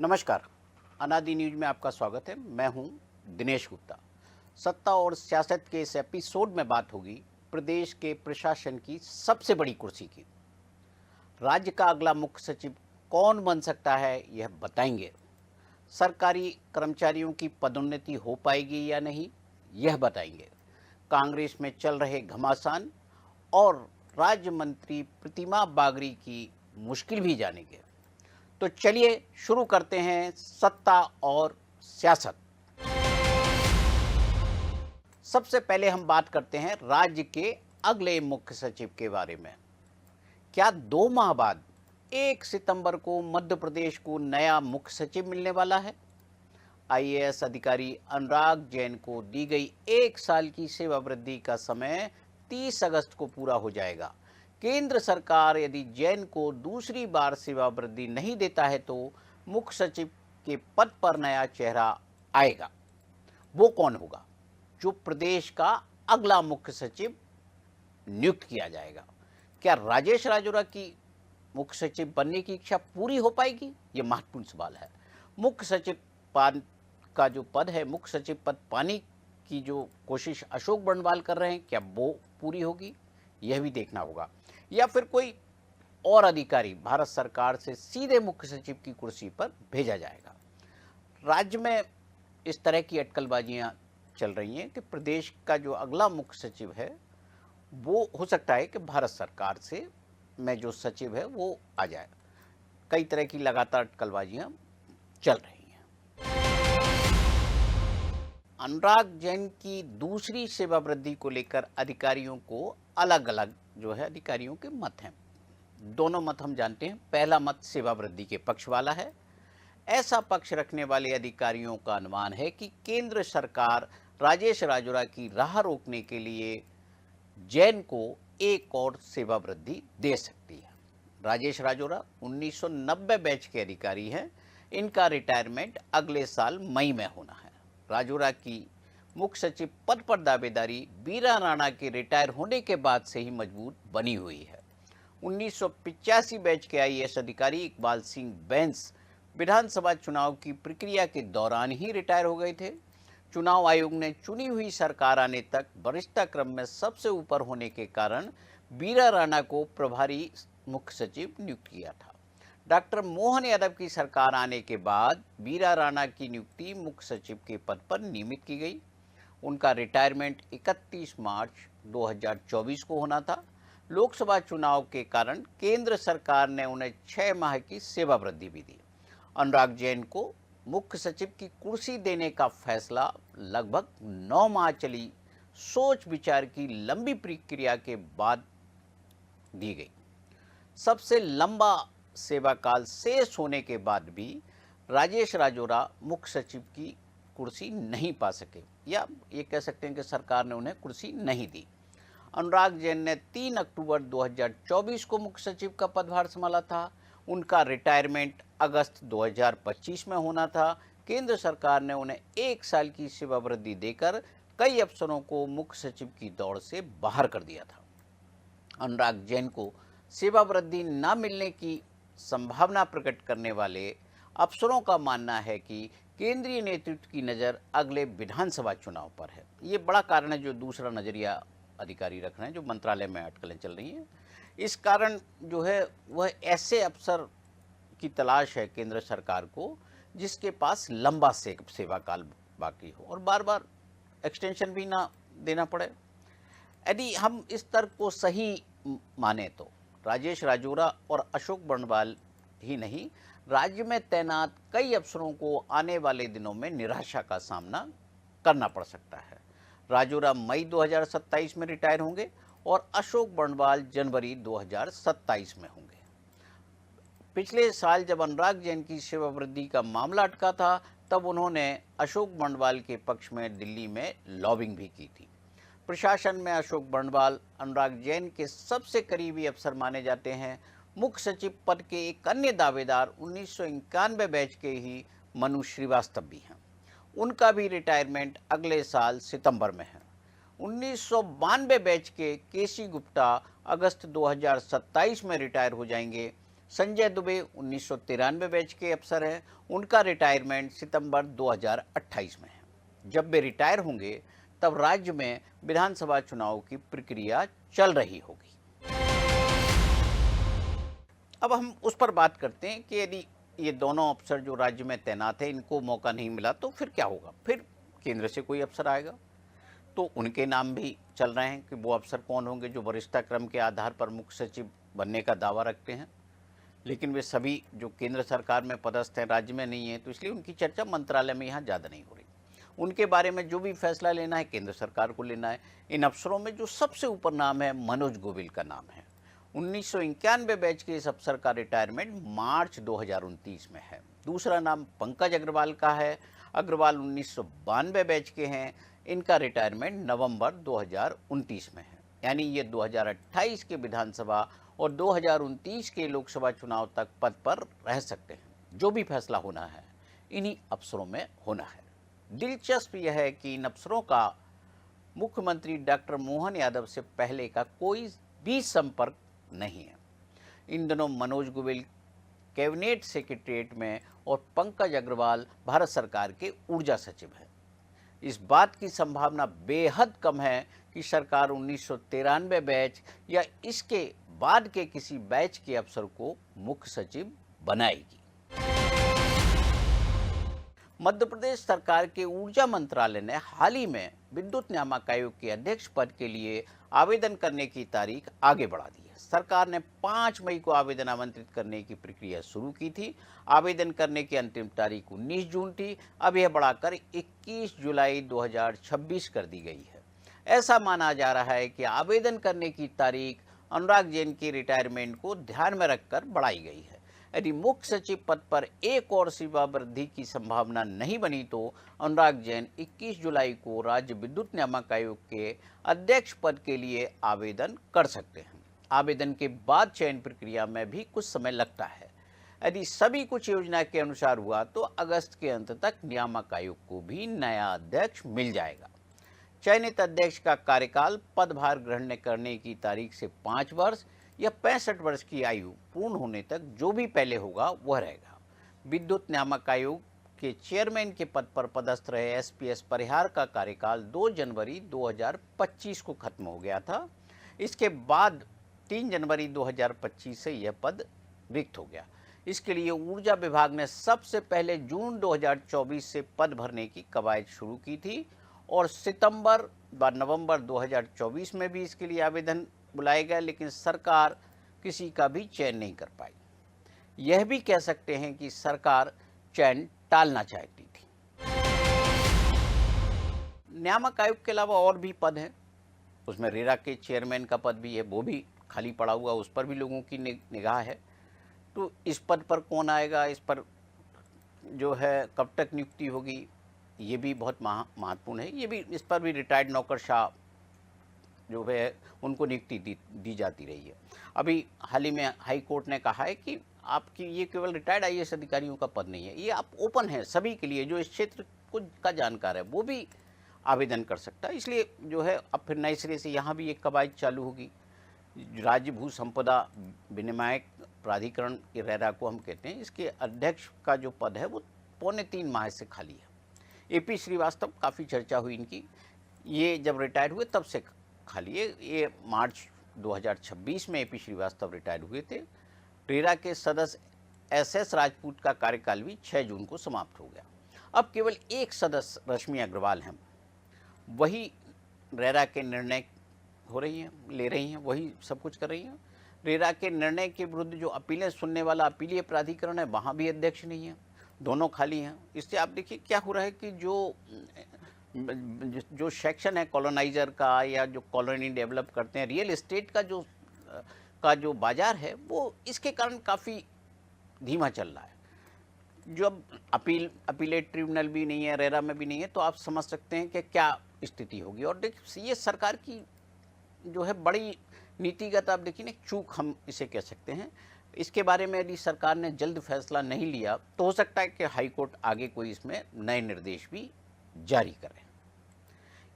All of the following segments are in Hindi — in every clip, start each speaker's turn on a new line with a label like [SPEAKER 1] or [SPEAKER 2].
[SPEAKER 1] नमस्कार। अनादि न्यूज में आपका स्वागत है। मैं हूं दिनेश गुप्ता। सत्ता और सियासत के इस एपिसोड में बात होगी प्रदेश के प्रशासन की सबसे बड़ी कुर्सी की। राज्य का अगला मुख्य सचिव कौन बन सकता है, यह बताएंगे। सरकारी कर्मचारियों की पदोन्नति हो पाएगी या नहीं, यह बताएंगे। कांग्रेस में चल रहे घमासान और राज्य मंत्री प्रतिमा बागरी की मुश्किल भी जानेंगे। तो चलिए शुरू करते हैं सत्ता और सियासत। सबसे पहले हम बात करते हैं राज्य के अगले मुख्य सचिव के बारे में। क्या 2 माह बाद 1 सितंबर को मध्य प्रदेश को नया मुख्य सचिव मिलने वाला है? आईएएस अधिकारी अनुराग जैन को दी गई 1 साल की सेवा वृद्धि का समय 30 अगस्त को पूरा हो जाएगा। केंद्र सरकार यदि जैन को दूसरी बार सेवा वृद्धि नहीं देता है तो मुख्य सचिव के पद पर नया चेहरा आएगा। वो कौन होगा जो प्रदेश का अगला मुख्य सचिव नियुक्त किया जाएगा? क्या राजेश राजौरा की मुख्य सचिव बनने की इच्छा पूरी हो पाएगी? ये महत्वपूर्ण सवाल है। मुख्य सचिव पद का जो पद है, मुख्य सचिव पद पाने की जो कोशिश अशोक बर्णवाल कर रहे हैं, क्या वो पूरी होगी? यह भी देखना होगा। या फिर कोई और अधिकारी भारत सरकार से सीधे मुख्य सचिव की कुर्सी पर भेजा जाएगा। राज्य में इस तरह की अटकलबाजियां चल रही हैं कि प्रदेश का जो अगला मुख्य सचिव है वो हो सकता है कि भारत सरकार से में जो सचिव है वो आ जाए। कई तरह की लगातार अटकलबाजियां चल रही हैं। अनुराग जैन की दूसरी सेवा वृद्धि को लेकर अधिकारियों को अलग अलग जो है अधिकारियों के मत हैं। दोनों मत हम जानते हैं। पहला मत सेवा वृद्धि के पक्ष वाला है। ऐसा पक्ष रखने वाले अधिकारियों का अनुमान है कि केंद्र सरकार राजेश राजौरा की राह रोकने के लिए जैन को एक और सेवा वृद्धि दे सकती है। राजेश राजौरा 1990 बैच के अधिकारी हैं। इनका रिटायरमेंट अगले साल मई में होना है। राजौरा की मुख्य सचिव पद पर दावेदारी बीरा राणा के रिटायर होने के बाद से ही मजबूत बनी हुई है। 1985 बैच के आईएएस अधिकारी इकबाल सिंह बैंस विधानसभा चुनाव की प्रक्रिया के दौरान ही रिटायर हो गए थे। चुनाव आयोग ने चुनी हुई सरकार आने तक वरिष्ठता क्रम में सबसे ऊपर होने के कारण बीरा राणा को प्रभारी मुख्य सचिव नियुक्त किया था। डॉक्टर मोहन यादव की सरकार आने के बाद बीरा राणा की नियुक्ति मुख्य सचिव के पद पर नियमित की गई। उनका रिटायरमेंट 31 मार्च 2024 को होना था। लोकसभा चुनाव के कारण केंद्र सरकार ने उन्हें 6 माह की सेवा वृद्धि भी दी। अनुराग जैन को मुख्य सचिव की कुर्सी देने का फैसला लगभग 9 माह चली सोच विचार की लंबी प्रक्रिया के बाद दी गई। सबसे लंबा सेवा काल शेष होने के बाद भी राजेश राजौरा मुख्य सचिव की कुर्सी नहीं पा सके, या ये कह सकते हैं कि सरकार ने उन्हें कुर्सी नहीं दी। अनुराग जैन ने 3 अक्टूबर 2024 को मुख्य सचिव का पदभार संभाला था। उनका रिटायरमेंट अगस्त 2025 में होना था। केंद्र सरकार ने उन्हें 1 साल की सेवा वृद्धि देकर कई अफसरों को मुख्य सचिव की दौड़ से बाहर कर दिया था। अनुराग जैन को सेवा वृद्धि न मिलने की संभावना प्रकट करने वाले अफसरों का मानना है कि केंद्रीय नेतृत्व की नज़र अगले विधानसभा चुनाव पर है। ये बड़ा कारण है जो दूसरा नज़रिया अधिकारी रख रहे हैं, जो मंत्रालय में अटकलें चल रही हैं। इस कारण जो है वह ऐसे अफसर की तलाश है केंद्र सरकार को जिसके पास लंबा सेवा काल बाकी हो और बार बार एक्सटेंशन भी ना देना पड़े। यदि हम इस तर्क को सही माने तो राजेश राजौरा और अशोक बर्णवाल ही नहीं, राज्य में तैनात कई अफसरों को आने वाले दिनों में निराशा का सामना करना पड़ सकता है। राजौरा मई 2027 में रिटायर होंगे और अशोक बर्णवाल जनवरी 2027 में होंगे। पिछले साल जब अनुराग जैन की सेवा वृद्धि का मामला अटका था तब उन्होंने अशोक बर्णवाल के पक्ष में दिल्ली में लॉबिंग भी की थी। प्रशासन में अशोक बर्णवाल अनुराग जैन के सबसे करीबी अफसर माने जाते हैं। मुख्य सचिव पद के एक अन्य दावेदार 1991 बैच के ही मनु श्रीवास्तव भी हैं। उनका भी रिटायरमेंट अगले साल सितंबर में है। 1992 बैच के केसी गुप्ता अगस्त 2027 में रिटायर हो जाएंगे। संजय दुबे 1993 बैच के अफसर हैं, उनका रिटायरमेंट सितंबर 2028 में है। जब वे रिटायर होंगे तब राज्य में विधानसभा चुनाव की प्रक्रिया चल रही होगी। अब हम उस पर बात करते हैं कि यदि ये दोनों अफसर जो राज्य में तैनात हैं इनको मौका नहीं मिला तो फिर क्या होगा। फिर केंद्र से कोई अफसर आएगा, तो उनके नाम भी चल रहे हैं कि वो अफसर कौन होंगे जो वरिष्ठता क्रम के आधार पर मुख्य सचिव बनने का दावा रखते हैं। लेकिन वे सभी जो केंद्र सरकार में पदस्थ हैं, राज्य में नहीं है, तो इसलिए उनकी चर्चा मंत्रालय में यहाँ ज़्यादा नहीं हो रही। उनके बारे में जो भी फैसला लेना है केंद्र सरकार को लेना है। इन अफसरों में जो सबसे ऊपर नाम है मनोज गोविल का नाम है। 1991 बैच के इस अफसर का रिटायरमेंट मार्च 2029 में है। दूसरा नाम पंकज अग्रवाल का है। अग्रवाल 1992 बैच के हैं। इनका रिटायरमेंट नवंबर 2029 में है। यानी ये 2028 के विधानसभा और 2029 के लोकसभा चुनाव तक पद पर रह सकते हैं। जो भी फैसला होना है इन्हीं अफसरों में होना है। दिलचस्प यह है कि इन अफसरों का मुख्यमंत्री डॉक्टर मोहन यादव से पहले का कोई भी संपर्क नहीं है। इन दिनों मनोज गोविल कैबिनेट सेक्रेटरीट में और पंकज अग्रवाल भारत सरकार के ऊर्जा सचिव हैं। इस बात की संभावना बेहद कम है कि सरकार 1993 बैच या इसके बाद के किसी बैच के अफसर को मुख्य सचिव बनाएगी। मध्य प्रदेश सरकार के ऊर्जा मंत्रालय ने हाल ही में विद्युत नियामक आयोग के अध्यक्ष पद के लिए आवेदन करने की तारीख आगे बढ़ा दी है। सरकार ने 5 मई को आवेदन आमंत्रित करने की प्रक्रिया शुरू की थी। आवेदन करने की अंतिम तारीख 19 जून थी। अब यह बढ़ाकर 21 जुलाई 2026 कर दी गई है। ऐसा माना जा रहा है कि आवेदन करने की तारीख अनुराग जैन के रिटायरमेंट को ध्यान में रखकर बढ़ाई गई है। यदि मुख्य सचिव पद पर एक और सेवा वृद्धि की संभावना नहीं बनी तो अनुराग जैन 21 जुलाई को राज्य विद्युत नियामक आयोग के अध्यक्ष पद के लिए आवेदन कर सकते हैं। आवेदन के बाद चयन प्रक्रिया में भी कुछ समय लगता है। यदि सभी कुछ योजना के अनुसार हुआ तो अगस्त के अंत तक नियामक आयोग को भी नया अध्यक्ष मिल जाएगा। चयनित अध्यक्ष का कार्यकाल पदभार ग्रहण करने की तारीख से 5 वर्ष या 65 वर्ष की आयु पूर्ण होने तक जो भी पहले होगा वह रहेगा। विद्युत नियामक आयोग के चेयरमैन के पद पर पदस्थ रहे एसपीएस परिहार का कार्यकाल 2 जनवरी 2025 को खत्म हो गया था। इसके बाद 3 जनवरी 2025 से यह पद रिक्त हो गया। इसके लिए ऊर्जा विभाग ने सबसे पहले जून 2024 से पद भरने की कवायद शुरू की थी और सितंबर व नवंबर 2024 में भी इसके लिए आवेदन बुलाए गए, लेकिन सरकार किसी का भी चयन नहीं कर पाई। यह भी कह सकते हैं कि सरकार चयन टालना चाहती थी। नियामक आयोग के अलावा और भी पद हैं, उसमें रेरा के चेयरमैन का पद भी है, वो भी खाली पड़ा हुआ, उस पर भी लोगों की निगाह है। तो इस पद पर कौन आएगा, इस पर जो है कब तक नियुक्ति होगी, ये भी बहुत महत्वपूर्ण है। ये भी इस पर भी रिटायर्ड नौकरशाह जो है उनको नियुक्ति दी जाती रही है। अभी हाल ही में हाई कोर्ट ने कहा है कि आपकी ये केवल रिटायर्ड आईएएस अधिकारियों का पद नहीं है, ये आप ओपन है सभी के लिए, जो इस क्षेत्र का जानकार है वो भी आवेदन कर सकता है। इसलिए जो है अब फिर नए सिरे से यहाँ भी एक कवायद चालू होगी। राज्य भू संपदा विनियामक प्राधिकरण के रेरा को हम कहते हैं, इसके अध्यक्ष का जो पद है वो 3.25 माह से खाली है। एपी श्रीवास्तव, काफ़ी चर्चा हुई इनकी, ये जब रिटायर हुए तब से खाली है। ये मार्च 2026 में एपी श्रीवास्तव रिटायर हुए थे। रेरा के सदस्य एसएस राजपूत का कार्यकाल भी 6 जून को समाप्त हो गया। अब केवल एक सदस्य रश्मि अग्रवाल हैं, वही रेरा के निर्णय ले रही हैं, वही सब कुछ कर रही हैं। रेरा के निर्णय के विरुद्ध जो अपीलें सुनने वाला अपीलीय प्राधिकरण है वहाँ भी अध्यक्ष नहीं है, दोनों खाली हैं। इससे आप देखिए क्या हो रहा है कि जो सेक्शन है कॉलोनाइजर का या जो कॉलोनी डेवलप करते हैं, रियल एस्टेट का जो बाजार है वो इसके कारण काफ़ी धीमा चल रहा है। जब अपीलेट ट्रिब्यूनल भी नहीं है, रेरा में भी नहीं है, तो आप समझ सकते हैं कि क्या स्थिति होगी। और देखिए ये सरकार की जो है बड़ी नीतिगत, आप देखिए ना, चूक हम इसे कह सकते हैं। इसके बारे में यदि सरकार ने जल्द फैसला नहीं लिया तो हो सकता है कि हाई कोर्ट आगे कोई इसमें नए निर्देश भी जारी करे।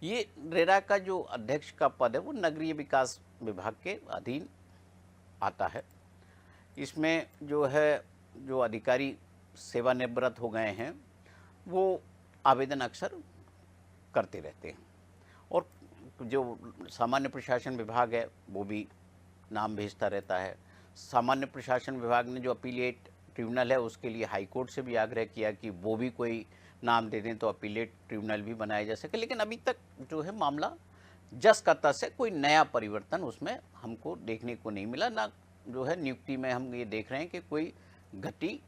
[SPEAKER 1] ये रेरा का जो अध्यक्ष का पद है वो नगरीय विकास विभाग के अधीन आता है। इसमें जो है, जो अधिकारी सेवानिवृत्त हो गए हैं वो आवेदन अक्सर करते रहते हैं, और जो सामान्य प्रशासन विभाग है वो भी नाम भेजता रहता है। सामान्य प्रशासन विभाग ने जो अपीलेट ट्रिब्यूनल है उसके लिए हाई कोर्ट से भी आग्रह किया कि वो भी कोई नाम दे दें तो अपीलेट ट्रिब्यूनल भी बनाया जा सके, लेकिन अभी तक जो है मामला जस का तस है, कोई नया परिवर्तन उसमें हमको देखने को नहीं मिला। ना जो है नियुक्ति में हम ये देख रहे हैं कि कोई गति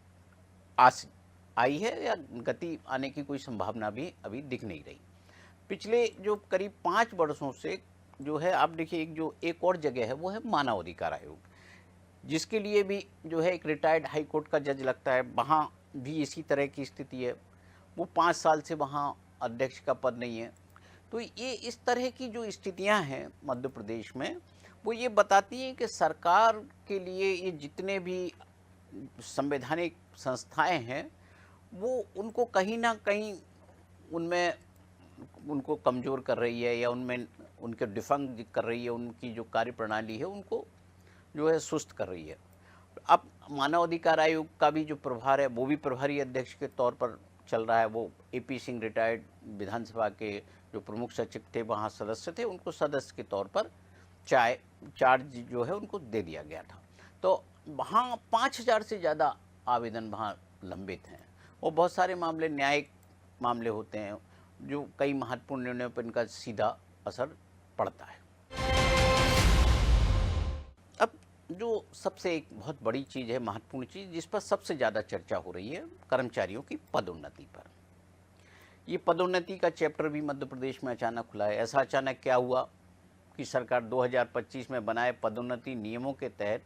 [SPEAKER 1] आई है या गति आने की कोई संभावना भी अभी दिख नहीं रही। पिछले जो करीब 5 वर्षों से जो है, आप देखिए एक और जगह है वो है मानव अधिकार आयोग, जिसके लिए भी जो है एक रिटायर्ड हाई कोर्ट का जज लगता है, वहाँ भी इसी तरह की स्थिति है। वो 5 साल से वहाँ अध्यक्ष का पद नहीं है। तो ये इस तरह की जो स्थितियां हैं मध्य प्रदेश में, वो ये बताती हैं कि सरकार के लिए ये जितने भी संवैधानिक संस्थाएं हैं वो उनको कहीं ना कहीं उनमें उनको कमज़ोर कर रही है, या उनमें उनके डिफंग कर रही है, उनकी जो कार्यप्रणाली है उनको जो है सुस्त कर रही है। अब मानवाधिकार आयोग का भी जो प्रभार है वो भी प्रभारी अध्यक्ष के तौर पर चल रहा है। वो AP सिंह रिटायर्ड विधानसभा के जो प्रमुख सचिव थे, वहाँ सदस्य थे, उनको सदस्य के तौर पर चार्ज जो है उनको दे दिया गया था। तो वहाँ 5000 से ज़्यादा आवेदन वहाँ लंबित हैं, और बहुत सारे मामले न्यायिक मामले होते हैं जो कई महत्वपूर्ण निर्णयों पर इनका सीधा असर पड़ता है। अब जो सबसे एक बहुत बड़ी चीज़ है, महत्वपूर्ण चीज़ जिस पर सबसे ज़्यादा चर्चा हो रही है, कर्मचारियों की पदोन्नति पर। ये पदोन्नति का चैप्टर भी मध्य प्रदेश में अचानक खुला है। ऐसा अचानक क्या हुआ कि सरकार 2025 में बनाए पदोन्नति नियमों के तहत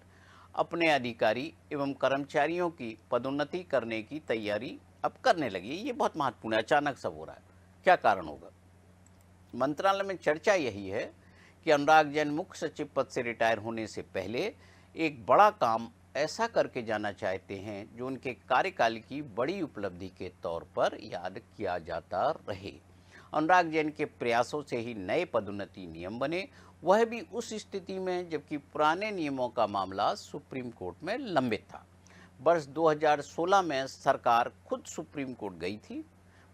[SPEAKER 1] अपने अधिकारी एवं कर्मचारियों की पदोन्नति करने की तैयारी अब करने लगी। ये बहुत महत्वपूर्ण है, अचानक सब हो रहा है, क्या कारण होगा? मंत्रालय में चर्चा यही है कि अनुराग जैन मुख्य सचिव पद से रिटायर होने से पहले एक बड़ा काम ऐसा करके जाना चाहते हैं जो उनके कार्यकाल की बड़ी उपलब्धि के तौर पर याद किया जाता रहे। अनुराग जैन के प्रयासों से ही नए पदोन्नति नियम बने, वह भी उस स्थिति में जबकि पुराने नियमों का मामला सुप्रीम कोर्ट में लंबित था। वर्ष 2016 में सरकार खुद सुप्रीम कोर्ट गई थी।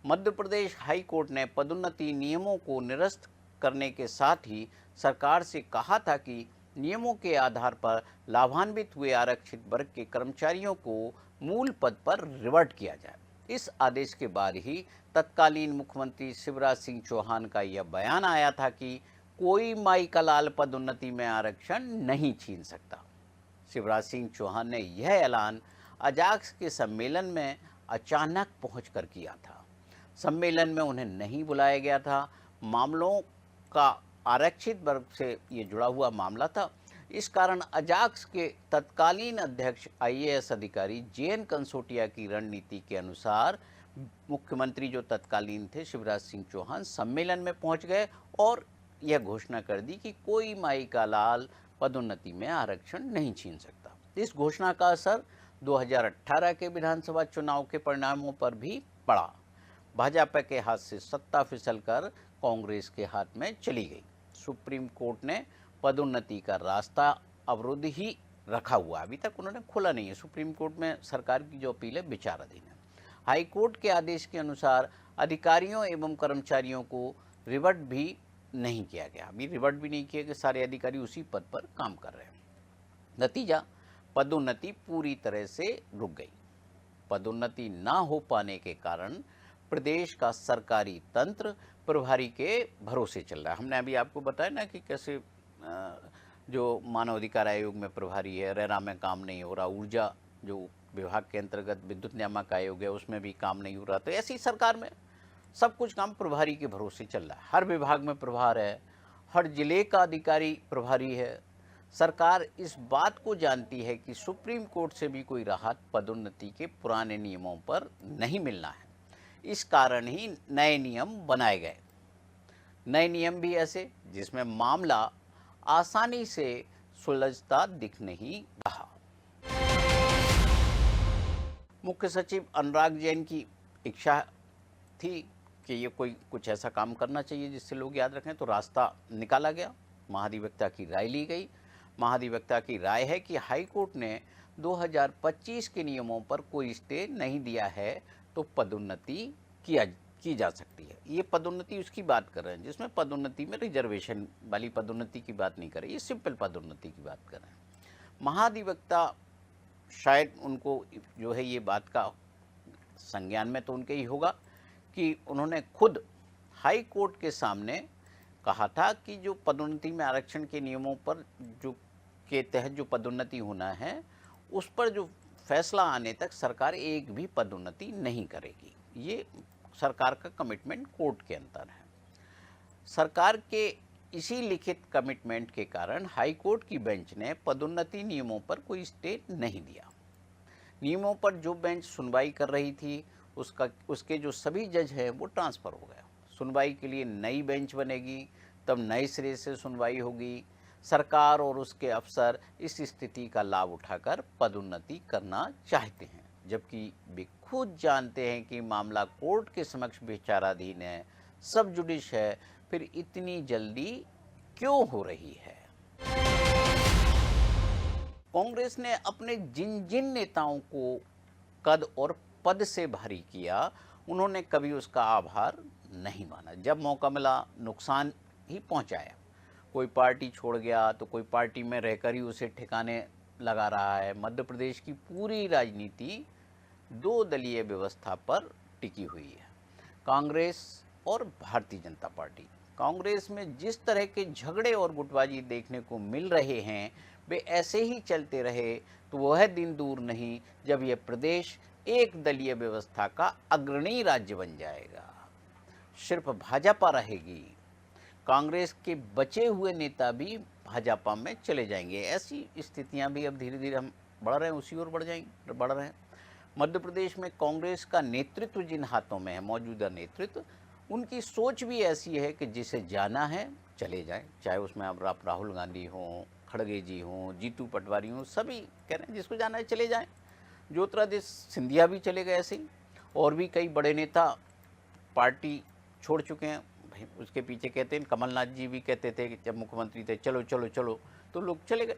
[SPEAKER 1] मध्य प्रदेश हाई कोर्ट ने पदोन्नति नियमों को निरस्त करने के साथ ही सरकार से कहा था कि नियमों के आधार पर लाभान्वित हुए आरक्षित वर्ग के कर्मचारियों को मूल पद पर रिवर्ट किया जाए। इस आदेश के बाद ही तत्कालीन मुख्यमंत्री शिवराज सिंह चौहान का यह बयान आया था कि कोई माई का लाल पदोन्नति में आरक्षण नहीं छीन सकता। शिवराज सिंह चौहान ने यह ऐलान अजाक्स के सम्मेलन में अचानक पहुंचकर किया था। सम्मेलन में उन्हें नहीं बुलाया गया था। मामलों का आरक्षित वर्ग से ये जुड़ा हुआ मामला था। इस कारण अजाक्स के तत्कालीन अध्यक्ष IAS अधिकारी JN कंसोटिया की रणनीति के अनुसार मुख्यमंत्री जो तत्कालीन थे शिवराज सिंह चौहान सम्मेलन में पहुंच गए और यह घोषणा कर दी कि कोई माई का लाल पदोन्नति में आरक्षण नहीं छीन सकता। इस घोषणा का असर 2018 के विधानसभा चुनाव के परिणामों पर भी पड़ा। भाजपा के हाथ से सत्ता फिसलकर कांग्रेस के हाथ में चली गई। सुप्रीम कोर्ट ने पदोन्नति का रास्ता अवरुद्ध ही रखा हुआ, अभी तक उन्होंने खोला नहीं है। सुप्रीम कोर्ट में सरकार की जो अपील है विचाराधीन है। हाई कोर्ट के आदेश के अनुसार अधिकारियों एवं कर्मचारियों को रिवर्ट भी नहीं किया गया। अभी रिवर्ट भी नहीं किया कि सारे अधिकारी उसी पद पर काम कर रहे हैं। नतीजा, पदोन्नति पूरी तरह से रुक गई। पदोन्नति ना हो पाने के कारण प्रदेश का सरकारी तंत्र प्रभारी के भरोसे चल रहा है। हमने अभी आपको बताया ना कि कैसे जो मानवाधिकार आयोग में प्रभारी है, रेरा में काम नहीं हो रहा, ऊर्जा जो विभाग के अंतर्गत विद्युत नियामक आयोग है उसमें भी काम नहीं हो रहा। तो ऐसी सरकार में सब कुछ काम प्रभारी के भरोसे चल रहा है। हर विभाग में प्रभार है, हर जिले का अधिकारी प्रभारी है। सरकार इस बात को जानती है कि सुप्रीम कोर्ट से भी कोई राहत पदोन्नति के पुराने नियमों पर नहीं मिलना है। इस कारण ही नए नियम बनाए गए। नए नियम भी ऐसे जिसमें मामला आसानी से सुलझता दिख नहीं रहा। मुख्य सचिव अनुराग जैन की इच्छा थी कि ये कुछ ऐसा काम करना चाहिए जिससे लोग याद रखें, तो रास्ता निकाला गया। महाधिवक्ता की राय ली गई। महाधिवक्ता की राय है कि हाई कोर्ट ने 2025 के नियमों पर कोई स्टे नहीं दिया है तो पदोन्नति की जा सकती है। ये पदोन्नति उसकी बात कर रहे हैं जिसमें पदोन्नति में रिजर्वेशन वाली पदोन्नति की बात नहीं कर रहे, ये सिंपल पदोन्नति की बात कर रहे हैं। महाधिवक्ता शायद उनको जो है ये बात का संज्ञान में तो उनके ही होगा कि उन्होंने खुद हाई कोर्ट के सामने कहा था कि जो पदोन्नति में आरक्षण के नियमों पर जो के तहत जो पदोन्नति होना है उस पर जो फैसला आने तक सरकार एक भी पदोन्नति नहीं करेगी। ये सरकार का कमिटमेंट कोर्ट के अंदर है। सरकार के इसी लिखित कमिटमेंट के कारण हाई कोर्ट की बेंच ने पदोन्नति नियमों पर कोई स्टे नहीं दिया। नियमों पर जो बेंच सुनवाई कर रही थी उसके जो सभी जज हैं वो ट्रांसफ़र हो गया। सुनवाई के लिए नई बेंच बनेगी, तब नए सिरे से सुनवाई होगी। सरकार और उसके अफसर इस स्थिति का लाभ उठाकर पदोन्नति करना चाहते हैं, जबकि वे खुद जानते हैं कि मामला कोर्ट के समक्ष विचाराधीन है, सब जुडिश है, फिर इतनी जल्दी क्यों हो रही है। कांग्रेस ने अपने जिन जिन नेताओं को कद और पद से भारी किया, उन्होंने कभी उसका आभार नहीं माना। जब मौका मिला नुकसान ही पहुंचाया। कोई पार्टी छोड़ गया तो कोई पार्टी में रहकर ही उसे ठिकाने लगा रहा है। मध्य प्रदेश की पूरी राजनीति दो दलीय व्यवस्था पर टिकी हुई है, कांग्रेस और भारतीय जनता पार्टी। कांग्रेस में जिस तरह के झगड़े और गुटबाजी देखने को मिल रहे हैं वे ऐसे ही चलते रहे तो वह दिन दूर नहीं जब यह प्रदेश एक दलीय व्यवस्था का अग्रणी राज्य बन जाएगा। सिर्फ भाजपा रहेगी, कांग्रेस के बचे हुए नेता भी भाजपा में चले जाएंगे। ऐसी स्थितियां भी अब धीरे धीरे हम बढ़ रहे हैं, उसी ओर बढ़ रहे हैं। मध्य प्रदेश में कांग्रेस का नेतृत्व जिन हाथों में है, मौजूदा नेतृत्व, उनकी सोच भी ऐसी है कि जिसे जाना है चले जाएं। चाहे उसमें अब राहुल गांधी हों, खड़गे जी हों, जीतू पटवारी हों, सभी कह रहे हैं जिसको जाना है चले जाएं। ज्योतिरादित्य सिंधिया भी चले गए ऐसे ही, और भी कई बड़े नेता पार्टी छोड़ चुके हैं। भाई उसके पीछे कहते हैं, कमलनाथ जी भी कहते थे कि जब मुख्यमंत्री थे चलो चलो चलो, तो लोग चले गए।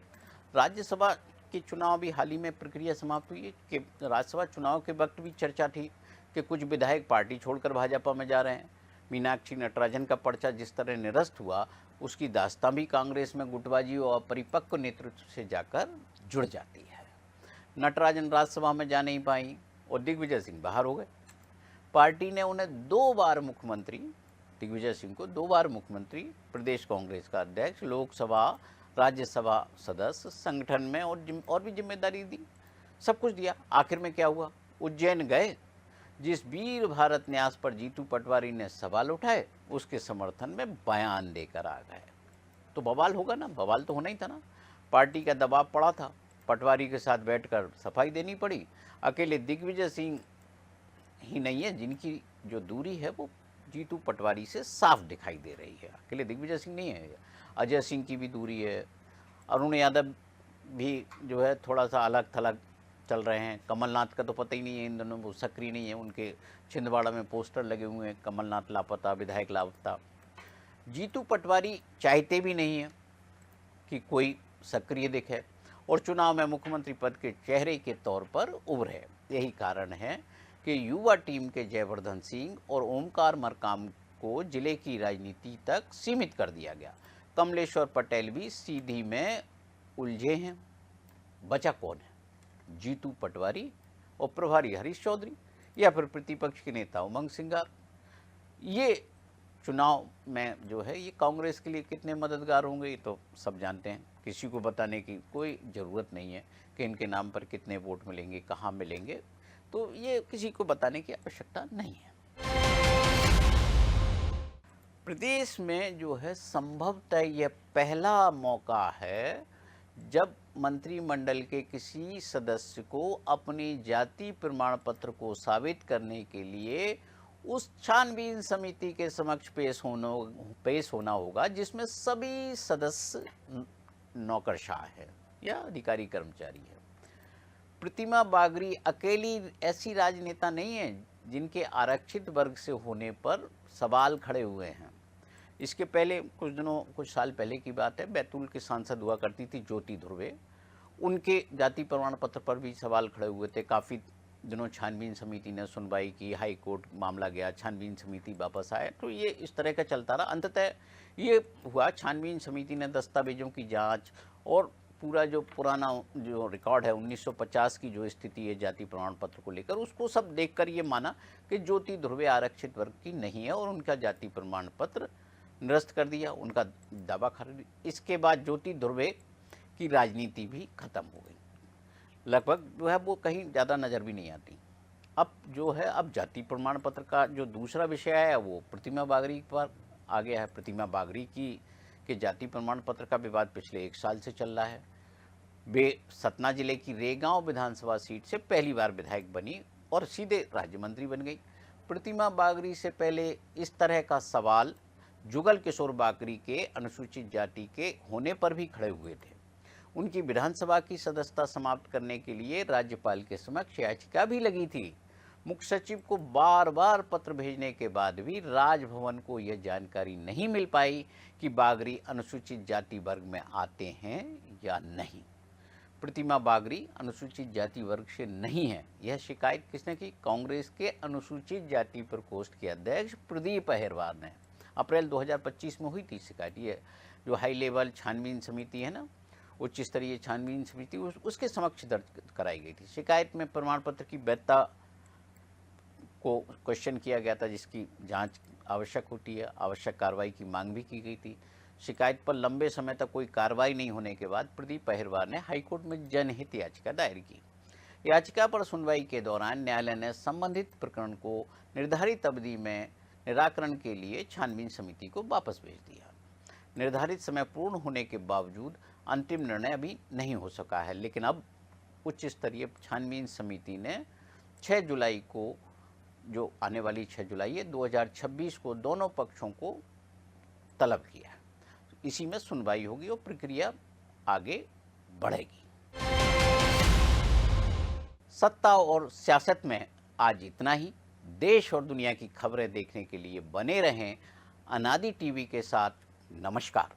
[SPEAKER 1] राज्यसभा के चुनाव भी हाल ही में प्रक्रिया समाप्त हुई है कि राज्यसभा चुनाव के वक्त भी चर्चा थी कि कुछ विधायक पार्टी छोड़कर भाजपा में जा रहे हैं। मीनाक्षी नटराजन का पर्चा जिस तरह निरस्त हुआ, उसकी दास्तां भी कांग्रेस में गुटबाजी और परिपक्व नेतृत्व से जाकर जुड़ जाती है। नटराजन राज्यसभा में जा नहीं पाई और दिग्विजय सिंह बाहर हो गए। पार्टी ने उन्हें 2 बार मुख्यमंत्री, दिग्विजय सिंह को 2 बार मुख्यमंत्री, प्रदेश कांग्रेस का अध्यक्ष, लोकसभा राज्यसभा सदस्य, संगठन में और भी जिम्मेदारी दी, सब कुछ दिया। आखिर में क्या हुआ? उज्जैन गए, जिस वीर भारत न्यास पर जीतू पटवारी ने सवाल उठाए उसके समर्थन में बयान देकर आ गए। तो बवाल होगा ना, बवाल तो होना ही था ना। पार्टी का दबाव पड़ा था, पटवारी के साथ बैठकर सफाई देनी पड़ी। अकेले दिग्विजय सिंह ही नहीं है जिनकी जो दूरी है वो जीतू पटवारी से साफ दिखाई दे रही है। अकेले दिग्विजय सिंह नहीं है, अजय सिंह की भी दूरी है, अरुण यादव भी जो है थोड़ा सा अलग थलग चल रहे हैं। कमलनाथ का तो पता ही नहीं है, इन दोनों वो सक्रिय नहीं है। उनके छिंदवाड़ा में पोस्टर लगे हुए हैं, कमलनाथ लापता, विधायक लापता। जीतू पटवारी चाहते भी नहीं है कि कोई सक्रिय दिखे और चुनाव में मुख्यमंत्री पद के चेहरे के तौर पर उभरे। यही कारण है कि युवा टीम के जयवर्धन सिंह और ओमकार मरकाम को जिले की राजनीति तक सीमित कर दिया गया। कमलेश्वर पटेल भी सीधी में उलझे हैं। बचा कौन है? जीतू पटवारी और प्रभारी हरीश चौधरी, या फिर प्रतिपक्ष के नेता उमंग सिंगार। ये चुनाव में जो है ये कांग्रेस के लिए कितने मददगार होंगे ये तो सब जानते हैं। किसी को बताने की कोई ज़रूरत नहीं है कि इनके नाम पर कितने वोट मिलेंगे, कहाँ मिलेंगे, तो ये किसी को बताने की आवश्यकता नहीं है। प्रदेश में जो है संभवतः यह पहला मौका है जब मंत्रिमंडल के किसी सदस्य को अपनी जाति प्रमाण पत्र को साबित करने के लिए उस छानबीन समिति के समक्ष पेश होना होगा जिसमें सभी सदस्य नौकरशाह है या अधिकारी कर्मचारी है। प्रतिमा बागरी अकेली ऐसी राजनेता नहीं है जिनके आरक्षित वर्ग से होने पर सवाल खड़े हुए हैं। इसके पहले कुछ साल पहले की बात है, बैतूल की सांसद हुआ करती थी ज्योति ध्रुवे। उनके जाति प्रमाण पत्र पर भी सवाल खड़े हुए थे। काफ़ी दिनों छानबीन समिति ने सुनवाई की, हाई कोर्ट मामला गया, छानबीन समिति वापस आया, तो ये इस तरह का चलता रहा। अंततः ये हुआ, छानबीन समिति ने दस्तावेजों की जांच और पूरा जो पुराना जो रिकॉर्ड है 1950 की जो स्थिति है जाति प्रमाण पत्र को लेकर, उसको सब देखकर ये माना कि ज्योति ध्रुवे आरक्षित वर्ग की नहीं है और उनका जाति प्रमाण पत्र निरस्त कर दिया, उनका दावा खारिज। इसके बाद ज्योति ध्रुवे की राजनीति भी खत्म हो गई, लगभग जो है वो कहीं ज़्यादा नज़र भी नहीं आती। अब जो है, अब जाति प्रमाण पत्र का जो दूसरा विषय है वो प्रतिमा बागरी पर आ गया है। प्रतिमा बागरी की के जाति प्रमाण पत्र का विवाद पिछले 1 साल से चल रहा है। वे सतना जिले की रेगांव विधानसभा सीट से पहली बार विधायक बनी और सीधे राज्य मंत्री बन गई। प्रतिमा बागरी से पहले इस तरह का सवाल जुगल किशोर बागरी के अनुसूचित जाति के होने पर भी खड़े हुए थे। उनकी विधानसभा की सदस्यता समाप्त करने के लिए राज्यपाल के समक्ष याचिका भी लगी थी। मुख्य सचिव को बार बार पत्र भेजने के बाद भी राजभवन को यह जानकारी नहीं मिल पाई कि बागरी अनुसूचित जाति वर्ग में आते हैं या नहीं। प्रतिमा बागरी अनुसूचित जाति वर्ग से नहीं है, यह शिकायत किसने की? कांग्रेस के अनुसूचित जाति प्रकोष्ठ के अध्यक्ष प्रदीप अहिरवार ने। अप्रैल 2025 में हुई थी शिकायत। ये जो हाई लेवल छानबीन समिति है ना, उच्च स्तरीय छानबीन समिति, उसके समक्ष दर्ज कराई गई थी। शिकायत में प्रमाण पत्र की वैधता को क्वेश्चन किया गया था, जिसकी जांच आवश्यक होती है। आवश्यक कार्रवाई की मांग भी की गई थी। शिकायत पर लंबे समय तक कोई कार्रवाई नहीं होने के बाद प्रदीप अहिरवार ने हाईकोर्ट में जनहित याचिका दायर की। याचिका पर सुनवाई के दौरान न्यायालय ने संबंधित प्रकरण को निर्धारित अवधि में निराकरण के लिए छानबीन समिति को वापस भेज दिया। निर्धारित समय पूर्ण होने के बावजूद अंतिम निर्णय अभी नहीं हो सका है, लेकिन अब उच्च स्तरीय छानबीन समिति ने 6 जुलाई को, जो आने वाली 6 जुलाई है 2026 को, दोनों पक्षों को तलब किया है। इसी में सुनवाई होगी और प्रक्रिया आगे बढ़ेगी। सत्ता और सियासत में आज इतना ही। देश और दुनिया की खबरें देखने के लिए बने रहें अनादि टीवी के साथ। नमस्कार।